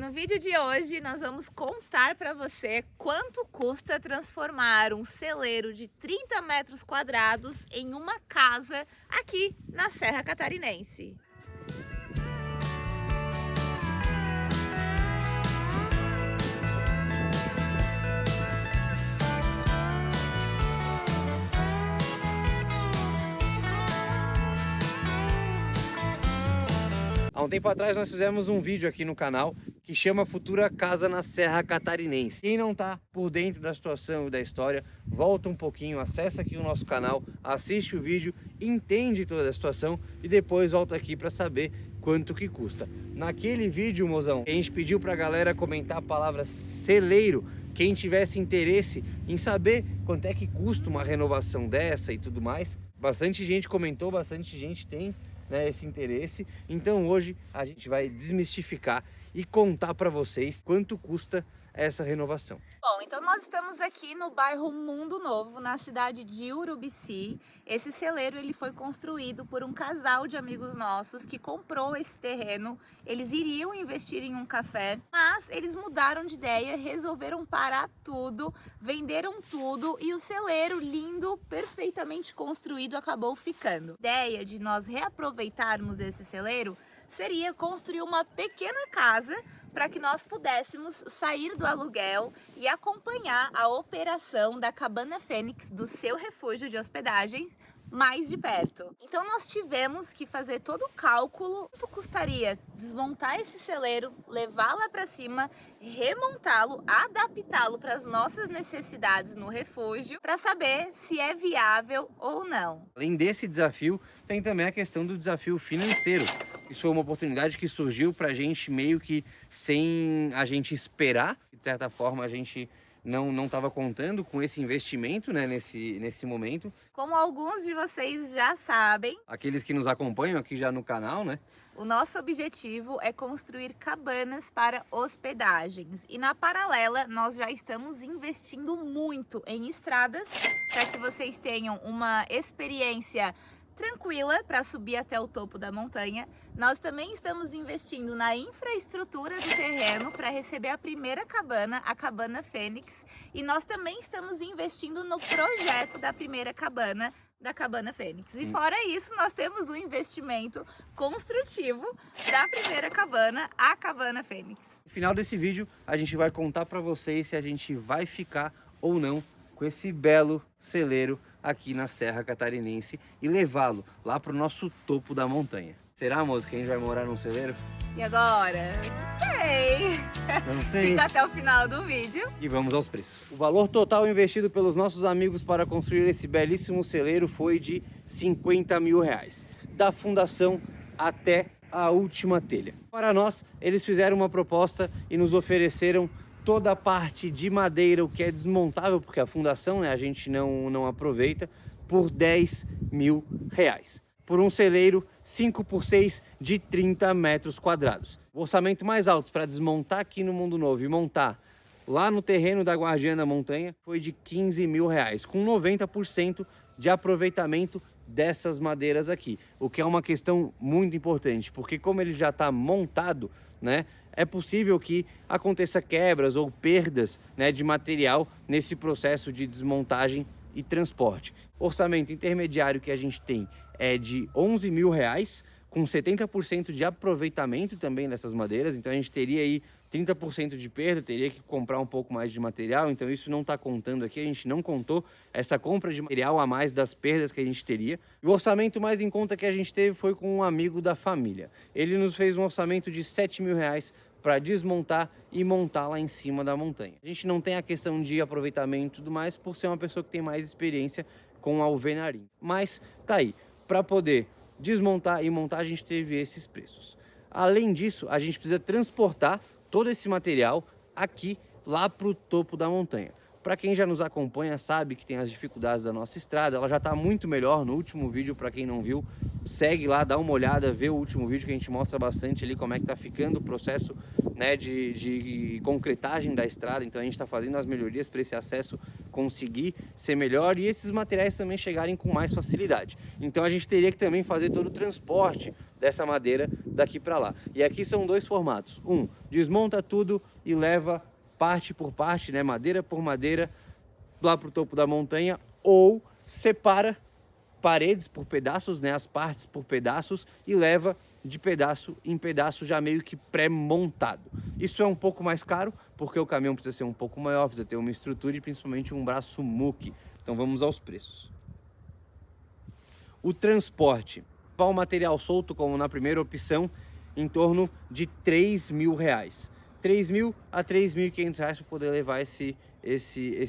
No vídeo de hoje nós vamos contar para você quanto custa transformar um celeiro de 30 metros quadrados em uma casa aqui na Serra Catarinense. Há um tempo atrás nós fizemos um vídeo aqui no canal que chama Futura Casa na Serra Catarinense. Quem não está por dentro da situação e da história, volta um pouquinho, acessa aqui o nosso canal, assiste o vídeo, entende toda a situação e depois volta aqui para saber quanto que custa. Naquele vídeo, mozão, a gente pediu para a galera comentar a palavra celeiro. Quem tivesse interesse em saber quanto é que custa uma renovação dessa e tudo mais, bastante gente comentou, bastante gente tem esse interesse. Então hoje a gente vai desmistificar e contar para vocês quanto custa essa renovação. Bom, então nós estamos aqui no bairro Mundo Novo, na cidade de Urubici. Esse celeiro ele foi construído por um casal de amigos nossos que comprou esse terreno. Eles iriam investir em um café, mas eles mudaram de ideia, resolveram parar tudo, venderam tudo e o celeiro lindo, perfeitamente construído, acabou ficando. A ideia de nós reaproveitarmos esse celeiro seria construir uma pequena casa para que nós pudéssemos sair do aluguel e acompanhar a operação da Cabana Fênix, do seu refúgio de hospedagem, mais de perto. Então nós tivemos que fazer todo o cálculo, quanto custaria desmontar esse celeiro, levar lá para cima, remontá-lo, adaptá-lo para as nossas necessidades no refúgio, para saber se é viável ou não. Além desse desafio, tem também a questão do desafio financeiro. Isso foi uma oportunidade que surgiu para a gente meio que sem a gente esperar. De certa forma, a gente não estava contando com esse investimento, né, nesse momento. Como alguns de vocês já sabem, aqueles que nos acompanham aqui já no canal, né? O nosso objetivo é construir cabanas para hospedagens e na paralela nós já estamos investindo muito em estradas para que vocês tenham uma experiência tranquila para subir até o topo da montanha. Nós também estamos investindo na infraestrutura do terreno para receber a primeira cabana, a Cabana Fênix, e nós também estamos investindo no projeto da primeira cabana, da Cabana Fênix. E fora isso, nós temos um investimento construtivo da primeira cabana, a Cabana Fênix. No final desse vídeo, a gente vai contar para vocês se a gente vai ficar ou não com esse belo celeiro aqui na Serra Catarinense e levá-lo lá para o nosso topo da montanha. Será, moça, que a gente vai morar num celeiro? E agora? Não sei. Fica até o final do vídeo. E vamos aos preços. O valor total investido pelos nossos amigos para construir esse belíssimo celeiro foi de 50 mil reais. Da fundação até a última telha. Para nós, eles fizeram uma proposta e nos ofereceram toda a parte de madeira, o que é desmontável, porque a fundação, né, a gente não aproveita, por 10 mil reais. Por um celeiro 5x6 de 30 metros quadrados. O orçamento mais alto para desmontar aqui no Mundo Novo e montar lá no terreno da Guardiã da Montanha foi de 15 mil reais, com 90% de aproveitamento dessas madeiras aqui. O que é uma questão muito importante, porque como ele já está montado, né, é possível que aconteça quebras ou perdas, né, de material nesse processo de desmontagem e transporte. Orçamento intermediário que a gente tem é de 11 mil reais, com 70% de aproveitamento também dessas madeiras. Então a gente teria aí 30% de perda, teria que comprar um pouco mais de material, então isso não está contando aqui, a gente não contou essa compra de material a mais das perdas que a gente teria. E o orçamento mais em conta que a gente teve foi com um amigo da família. Ele nos fez um orçamento de 7 mil reais para desmontar e montar lá em cima da montanha. A gente não tem a questão de aproveitamento e tudo mais, por ser uma pessoa que tem mais experiência com a alvenaria. Mas tá aí, para poder desmontar e montar a gente teve esses preços. Além disso, a gente precisa transportar todo esse material aqui lá para o topo da montanha. Para quem já nos acompanha sabe que tem as dificuldades da nossa estrada, ela já está muito melhor no último vídeo. Para quem não viu, segue lá, dá uma olhada, vê o último vídeo que a gente mostra bastante ali como é que está ficando o processo, né, de concretagem da estrada. Então a gente está fazendo as melhorias para esse acesso conseguir ser melhor e esses materiais também chegarem com mais facilidade. Então a gente teria que também fazer todo o transporte dessa madeira daqui para lá. E aqui são dois formatos. Um, desmonta tudo e leva parte por parte, né, madeira por madeira, lá para o topo da montanha, ou separa paredes por pedaços, né, as partes por pedaços, e leva de pedaço em pedaço já meio que pré-montado. Isso é um pouco mais caro, porque o caminhão precisa ser um pouco maior, precisa ter uma estrutura e principalmente um braço muque. Então vamos aos preços. O transporte, o material solto, como na primeira opção, em torno de R$3.000. R$3.000 a R$3.500 para poder levar esse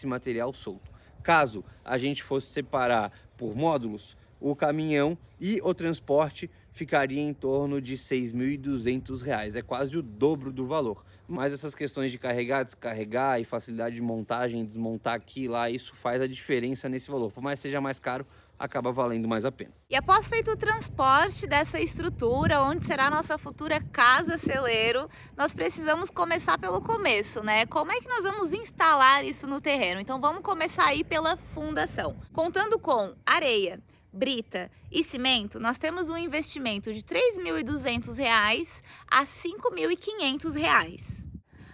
material solto. Caso a gente fosse separar por módulos, o caminhão e o transporte ficaria em torno de R$6.200. É quase o dobro do valor. Mas essas questões de carregar, descarregar e facilidade de montagem, desmontar aqui e lá, isso faz a diferença nesse valor. Por mais que seja mais caro, acaba valendo mais a pena. E após feito o transporte dessa estrutura, onde será a nossa futura casa-celeiro, nós precisamos começar pelo começo, né? Como é que nós vamos instalar isso no terreno? Então vamos começar aí pela fundação. Contando com areia, brita e cimento, nós temos um investimento de R$3.200 a R$5.500.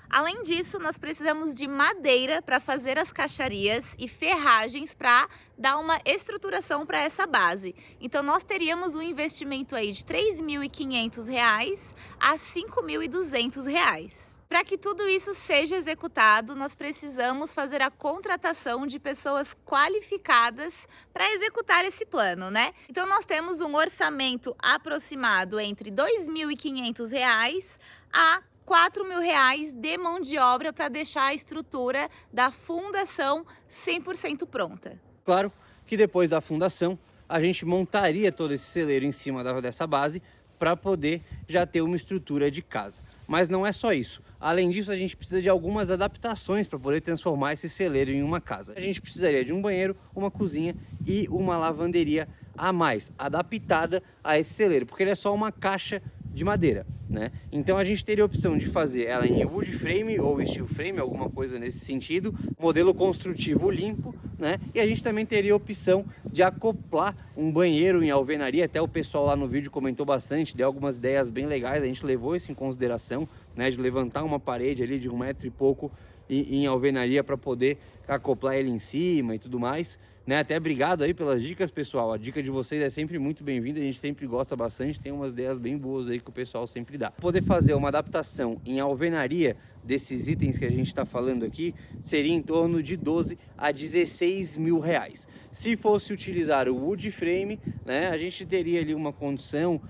Além disso, nós precisamos de madeira para fazer as caixarias e ferragens para dar uma estruturação para essa base. Então nós teríamos um investimento aí de R$3.500 a R$5.200. Para que tudo isso seja executado, nós precisamos fazer a contratação de pessoas qualificadas para executar esse plano, né? Então nós temos um orçamento aproximado entre R$2.500 a R$4.000 de mão de obra para deixar a estrutura da fundação 100% pronta. Claro que depois da fundação, a gente montaria todo esse celeiro em cima dessa base para poder já ter uma estrutura de casa. Mas não é só isso. Além disso, a gente precisa de algumas adaptações para poder transformar esse celeiro em uma casa. A gente precisaria de um banheiro, uma cozinha e uma lavanderia a mais, adaptada a esse celeiro, porque ele é só uma caixa de madeira, né? Então a gente teria a opção de fazer ela em wood frame ou steel frame, alguma coisa nesse sentido, modelo construtivo limpo, né? E a gente também teria a opção de acoplar um banheiro em alvenaria. Até o pessoal lá no vídeo comentou bastante, deu algumas ideias bem legais, a gente levou isso em consideração, né? De levantar uma parede ali de 1 metro e pouco em alvenaria para poder acoplar ele em cima e tudo mais, né? Até obrigado aí pelas dicas, pessoal. A dica de vocês é sempre muito bem-vinda, a gente sempre gosta bastante, tem umas ideias bem boas aí que o pessoal sempre dá. Poder fazer uma adaptação em alvenaria desses itens que a gente está falando aqui seria em torno de R$12.000 a R$16.000. Se fosse utilizar o wood frame, né, a gente teria ali uma condição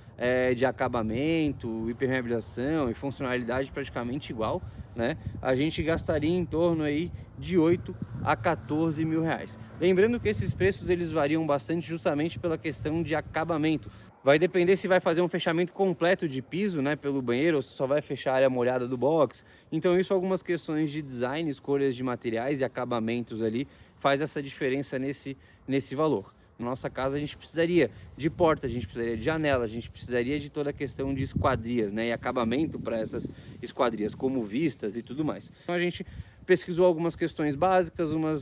de acabamento, impermeabilização e funcionalidade praticamente igual, né? A gente gastaria em torno aí de R$8.000 a R$14.000. Lembrando que esses preços eles variam bastante justamente pela questão de acabamento. Vai depender se vai fazer um fechamento completo de piso, né, pelo banheiro, ou se só vai fechar a área molhada do box. Então isso, algumas questões de design, escolhas de materiais e acabamentos ali, faz essa diferença nesse valor. Na nossa casa a gente precisaria de porta, a gente precisaria de janela, a gente precisaria de toda a questão de esquadrias, né, e acabamento para essas esquadrias, como vistas e tudo mais. Então a gente pesquisou algumas questões básicas, uma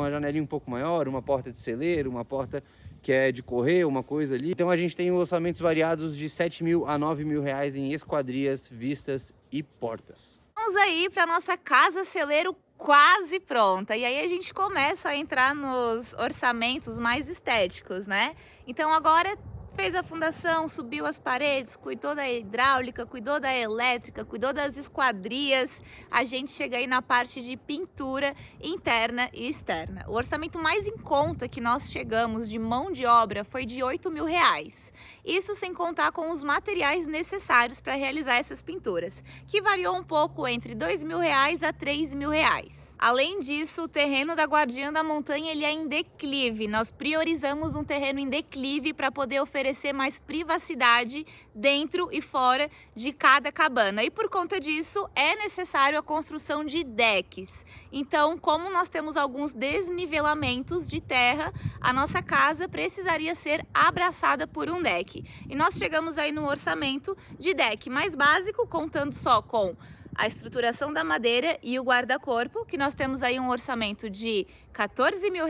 janelinha um pouco maior, uma porta de celeiro, uma porta que é de correr, uma coisa ali. Então a gente tem orçamentos variados de R$7.000 a R$9.000 em esquadrias, vistas e portas. Vamos aí para nossa casa-celeiro quase pronta. E aí a gente começa a entrar nos orçamentos mais estéticos, né? Então agora fez a fundação, subiu as paredes, cuidou da hidráulica, cuidou da elétrica, cuidou das esquadrias. A gente chega aí na parte de pintura interna e externa. O orçamento mais em conta que nós chegamos de mão de obra foi de R$8.000. Isso sem contar com os materiais necessários para realizar essas pinturas, que variou um pouco entre R$2.000 a R$3.000. Além disso, o terreno da Guardiã da Montanha ele é em declive. Nós priorizamos um terreno em declive para poder oferecer mais privacidade dentro e fora de cada cabana. E por conta disso, é necessário a construção de decks. Então, como nós temos alguns desnivelamentos de terra, a nossa casa precisaria ser abraçada por um deck. E nós chegamos aí no orçamento de deck mais básico, contando só com a estruturação da madeira e o guarda-corpo, que nós temos aí um orçamento de R$14 mil.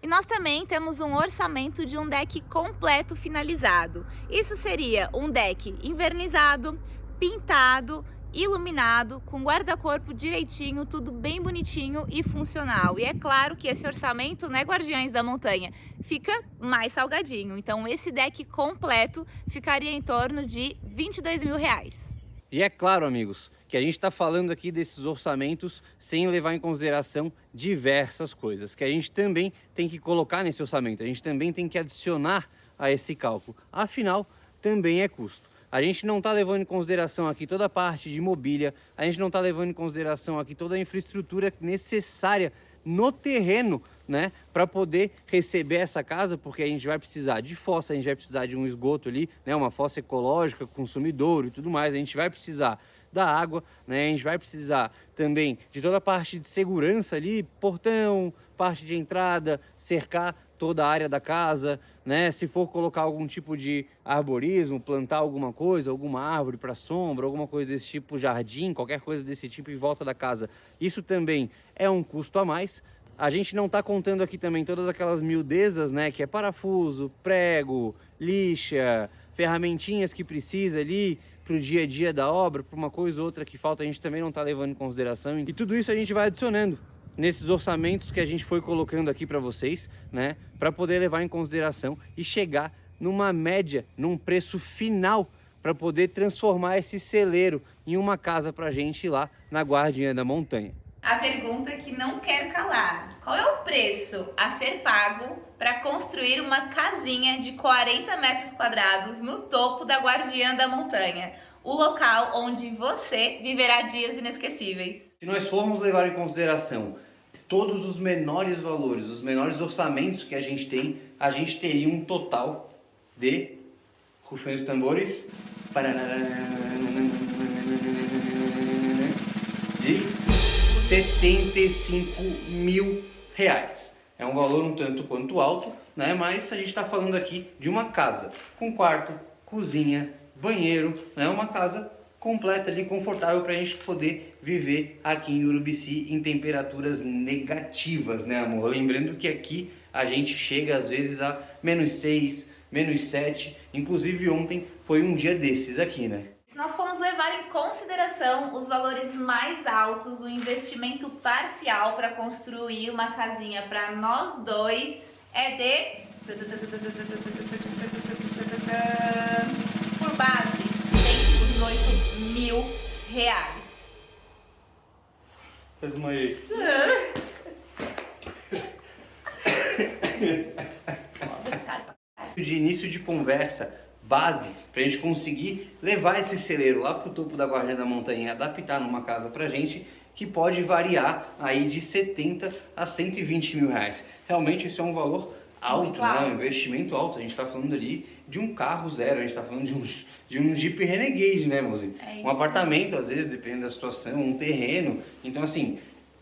E nós também temos um orçamento de um deck completo finalizado. Isso seria um deck invernizado, pintado, iluminado, com guarda-corpo direitinho, tudo bem bonitinho e funcional. E é claro que esse orçamento, né, Guardiães da Montanha, fica mais salgadinho. Então esse deck completo ficaria em torno de R$22 mil. E é claro, amigos, que a gente está falando aqui desses orçamentos sem levar em consideração diversas coisas, que a gente também tem que colocar nesse orçamento, a gente também tem que adicionar a esse cálculo. Afinal, também é custo. A gente não está levando em consideração aqui toda a parte de mobília, a gente não está levando em consideração aqui toda a infraestrutura necessária no terreno, né, para poder receber essa casa, porque a gente vai precisar de fossa, a gente vai precisar de um esgoto ali, né, uma fossa ecológica, consumidouro e tudo mais, a gente vai precisar da água, né, a gente vai precisar também de toda a parte de segurança ali, portão, parte de entrada, cercar toda a área da casa, né? Se for colocar algum tipo de arborismo, plantar alguma coisa, alguma árvore para sombra, alguma coisa desse tipo, jardim, qualquer coisa desse tipo em volta da casa, isso também é um custo a mais. A gente não está contando aqui também todas aquelas miudezas, né? Que é parafuso, prego, lixa, ferramentinhas que precisa ali para o dia a dia da obra, para uma coisa ou outra que falta, a gente também não está levando em consideração. E tudo isso a gente vai adicionando nesses orçamentos que a gente foi colocando aqui para vocês, né, para poder levar em consideração e chegar numa média, num preço final, para poder transformar esse celeiro em uma casa para a gente lá na Guardiã da Montanha. A pergunta que não quer calar: qual é o preço a ser pago para construir uma casinha de 40 metros quadrados no topo da Guardiã da Montanha? O local onde você viverá dias inesquecíveis. Se nós formos levar em consideração todos os menores valores, os menores orçamentos que a gente tem, a gente teria um total de, rufem os tambores, de R$75 mil. É um valor um tanto quanto alto, né? Mas a gente está falando aqui de uma casa com quarto, cozinha, banheiro, né? Uma casa completa ali, confortável para a gente poder viver aqui em Urubici em temperaturas negativas, né, amor? Lembrando que aqui a gente chega às vezes a -6, -7, inclusive ontem foi um dia desses aqui, né? Se nós formos levar em consideração os valores mais altos, o investimento parcial para construir uma casinha para nós dois é de, por base, R$118 mil. Eu desmaiei. De início de conversa, base para a gente conseguir levar esse celeiro lá para o topo da Guardiã da Montanha e adaptar numa casa para gente, que pode variar aí de 70 a 120 mil reais. Realmente isso é um valor alto, né? Um investimento alto. A gente está falando ali de um carro zero, a gente está falando de um Jeep Renegade, né, mozinho? Um apartamento, às vezes, dependendo da situação, um terreno. Então, assim,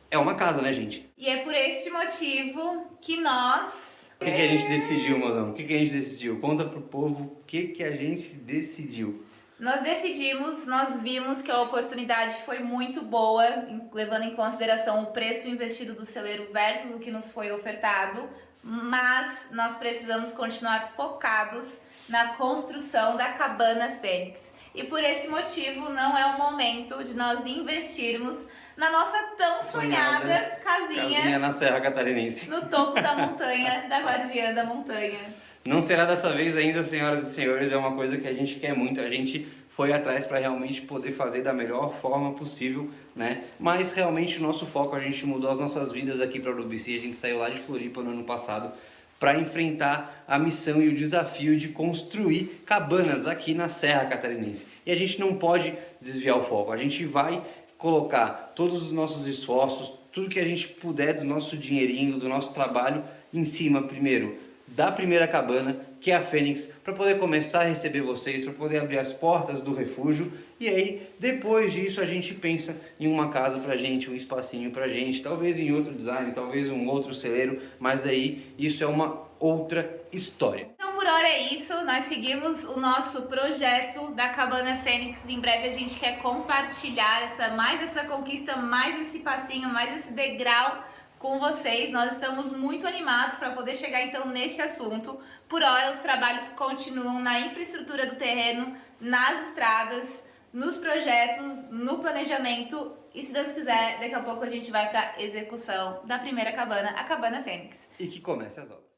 é uma casa, né, gente? E é por este motivo que nós... O que a gente decidiu, mozão? O que a gente decidiu? Conta pro povo o que a gente decidiu. Nós decidimos, nós vimos que a oportunidade foi muito boa, levando em consideração o preço investido do celeiro versus o que nos foi ofertado, mas nós precisamos continuar focados na construção da Cabana Fênix. E por esse motivo não é o momento de nós investirmos na nossa tão sonhada casinha na Serra Catarinense, no topo da montanha, da Guardiã da Montanha. Não será dessa vez ainda, senhoras e senhores, é uma coisa que a gente quer muito, a gente foi atrás para realmente poder fazer da melhor forma possível, né? Mas realmente o nosso foco, a gente mudou as nossas vidas aqui para Urubici, a gente saiu lá de Floripa no ano passado para enfrentar a missão e o desafio de construir cabanas aqui na Serra Catarinense. E a gente não pode desviar o foco, a gente vai colocar todos os nossos esforços, tudo que a gente puder do nosso dinheirinho, do nosso trabalho em cima, primeiro, da primeira cabana, que é a Fênix, para poder começar a receber vocês, para poder abrir as portas do refúgio. E aí, depois disso, a gente pensa em uma casa pra gente, um espacinho pra gente, talvez em outro design, talvez um outro celeiro, mas aí isso é uma outra história. Então, por hora é isso, nós seguimos o nosso projeto da Cabana Fênix. Em breve a gente quer compartilhar mais essa conquista, mais esse passinho, mais esse degrau com vocês. Nós estamos muito animados para poder chegar então nesse assunto. Por hora os trabalhos continuam na infraestrutura do terreno, nas estradas, nos projetos, no planejamento e, se Deus quiser, daqui a pouco a gente vai para execução da primeira cabana, a Cabana Fênix. E que comece as obras.